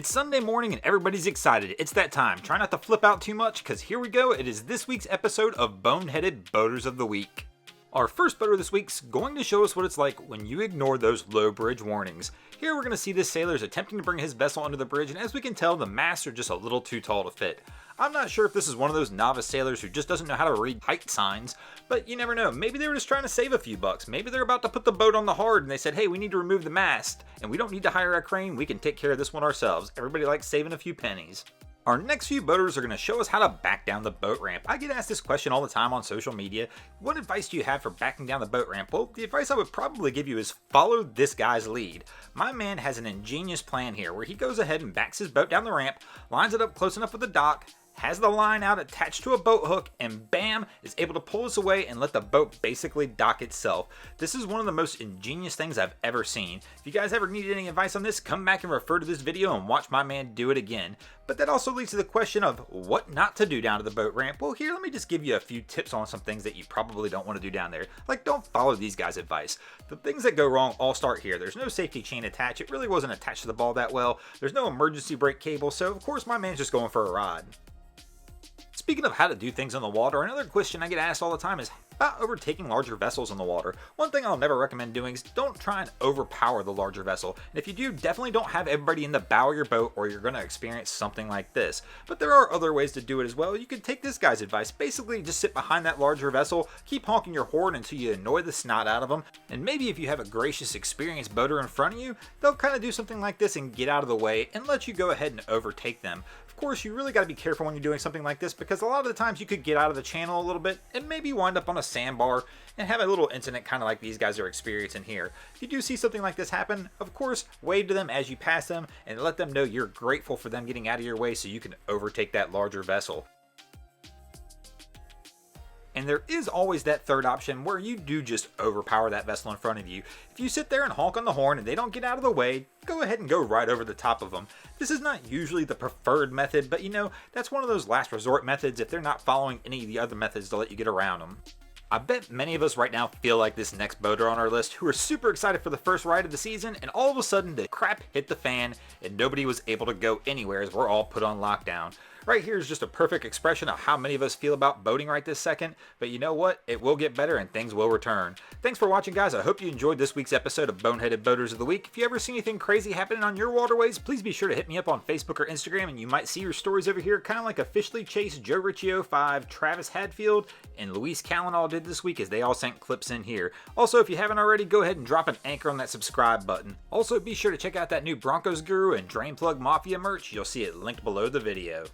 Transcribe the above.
It's Sunday morning and everybody's excited. It's that time. Try not to flip out too much because here we go. It is this week's episode of Boneheaded Boaters of the Week. Our first boater this week's going to show us what it's like when you ignore those low bridge warnings. Here we're going to see this sailor is attempting to bring his vessel under the bridge, and as we can tell, the masts are just a little too tall to fit. I'm not sure if this is one of those novice sailors who just doesn't know how to read height signs, but you never know. Maybe they were just trying to save a few bucks. Maybe they're about to put the boat on the hard and they said, hey, we need to remove the mast, and we don't need to hire a crane. We can take care of this one ourselves. Everybody likes saving a few pennies. Our next few boaters are going to show us how to back down the boat ramp. I get asked this question all the time on social media. What advice do you have for backing down the boat ramp? Well, the advice I would probably give you is follow this guy's lead. My man has an ingenious plan here where he goes ahead and backs his boat down the ramp, lines it up close enough with the dock, has the line out attached to a boat hook, and bam, is able to pull this away and let the boat basically dock itself. This is one of the most ingenious things I've ever seen. If you guys ever needed any advice on this, come back and refer to this video and watch my man do it again. But that also leads to the question of what not to do down to the boat ramp. Well, here, let me just give you a few tips on some things that you probably don't want to do down there. Like, don't follow these guys' advice. The things that go wrong all start here. There's no safety chain attached. It really wasn't attached to the ball that well. There's no emergency brake cable, so of course my man's just going for a ride. Speaking of how to do things on the water, another question I get asked all the time is about overtaking larger vessels on the water. One thing I'll never recommend doing is don't try and overpower the larger vessel. And if you do, definitely don't have everybody in the bow of your boat or you're going to experience something like this. But there are other ways to do it as well. You can take this guy's advice. Basically, just sit behind that larger vessel, keep honking your horn until you annoy the snot out of them. And maybe if you have a gracious, experienced boater in front of you, they'll kind of do something like this and get out of the way and let you go ahead and overtake them. Of course, you really got to be careful when you're doing something like this because a lot of the times you could get out of the channel a little bit and maybe wind up on a sandbar and have a little incident kind of like these guys are experiencing here. If you do see something like this happen, of course, wave to them as you pass them and let them know you're grateful for them getting out of your way so you can overtake that larger vessel. And there is always that third option where you do just overpower that vessel in front of you. If you sit there and honk on the horn and they don't get out of the way, go ahead and go right over the top of them. This is not usually the preferred method, but you know, that's one of those last resort methods if they're not following any of the other methods to let you get around them. I bet many of us right now feel like this next boater on our list who are super excited for the first ride of the season, and all of a sudden the crap hit the fan and nobody was able to go anywhere as we're all put on lockdown. Right here is just a perfect expression of how many of us feel about boating right this second, but you know what? It will get better and things will return. Thanks for watching, guys. I hope you enjoyed this week's episode of Boneheaded Boaters of the Week. If you ever see anything crazy happening on your waterways, please be sure to hit me up on Facebook or Instagram, and you might see your stories over here, kind of like Officially Chase, Joe Riccio 5, Travis Hadfield, and Luis Callan all did this week as they all sent clips in here. Also, if you haven't already, go ahead and drop an anchor on that subscribe button. Also, be sure to check out that new Broncos Guru and Drain Plug Mafia merch. You'll see it linked below the video.